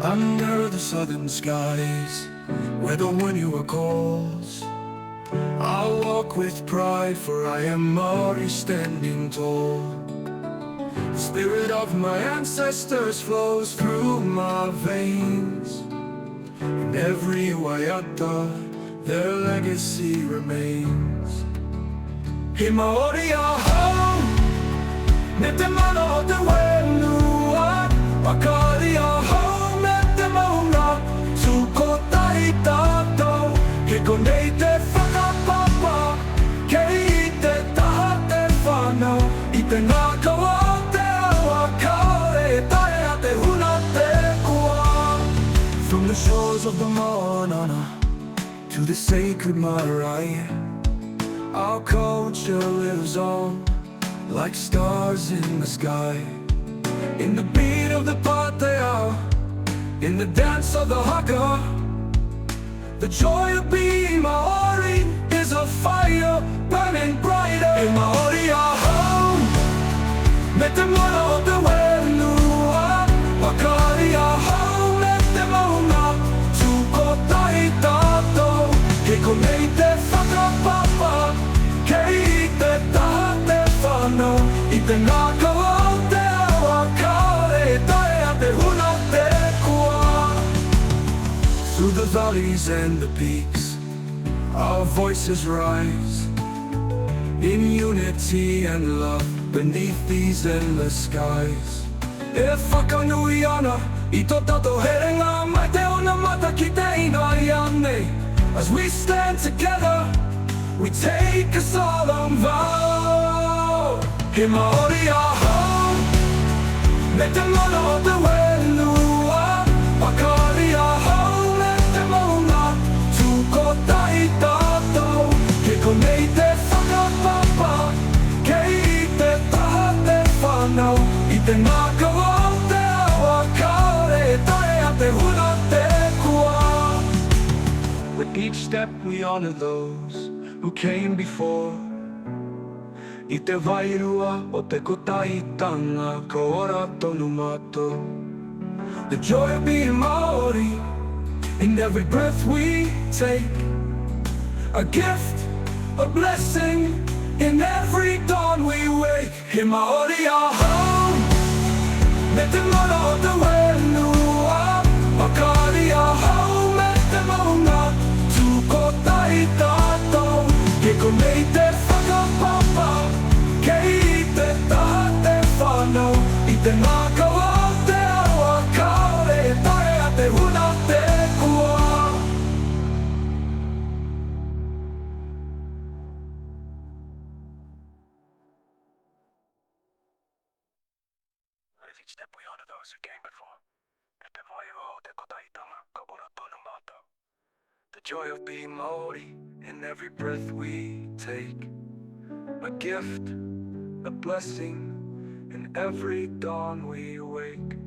Under the southern skies, where the whenua calls, I'll walk with pride, for I am Māori standing tall. The spirit of my ancestors flows through my veins. In every Waiata, their legacy remains. He Māori ahau, me te mana o te whenua. Pakari ahau me te maunga, tu kotahi tātou. He konei te whakapapa, kei te taha te Whānau. I te ngākau Aotearoa, kāore, taea te huna te koa. From the shores of the maunga to the sacred marae, our culture lives on like stars in the sky. In the beat of the taea, in the dance of the haka, the joy of being Māori is a fire burning brighter. He Māori ahau, me te mana o te whenua. Pakari ahau me te maunga, tu kotahi tātou. He konei te whakapapa, kei te taha te Whānau. I te ngākau Aotearoa, kāore, taea te huna te koa. Through the valleys and the peaks, our voices rise in unity and love beneath these endless skies. E whakanui ana I tō tātou herenga, mai te ona mata ki te ina I anei. As we stand together, we take a solemn vow. He Māori ahau, me te mana o te whenua. Pakari ahau me te maunga, tu kotahi tātou. He konei te whakapapa, kei te taha te Whānau. I te ngākau Aotearoa, kāore, taea te huna te koa. With each step we honor those who came before. I te wairua o te kotahitanga, ko ora tonu mātou. The joy of being Māori, in every breath we take. A gift, a blessing, in every dawn we wake. He Māori ahau, me te mana o te whenua. Pakari ahau me te maunga, tu kotahi tātou. He konei te whakapapa, kei te taha te Whānau. I te ngākau Aotearoa, kāore, taea te huna te koa. With each step we honor those who came before. E te wairua o te kotahitanga, ko ora tonu mātou. The joy of being Māori, in every breath we take. A gift, a blessing, in every dawn we wake.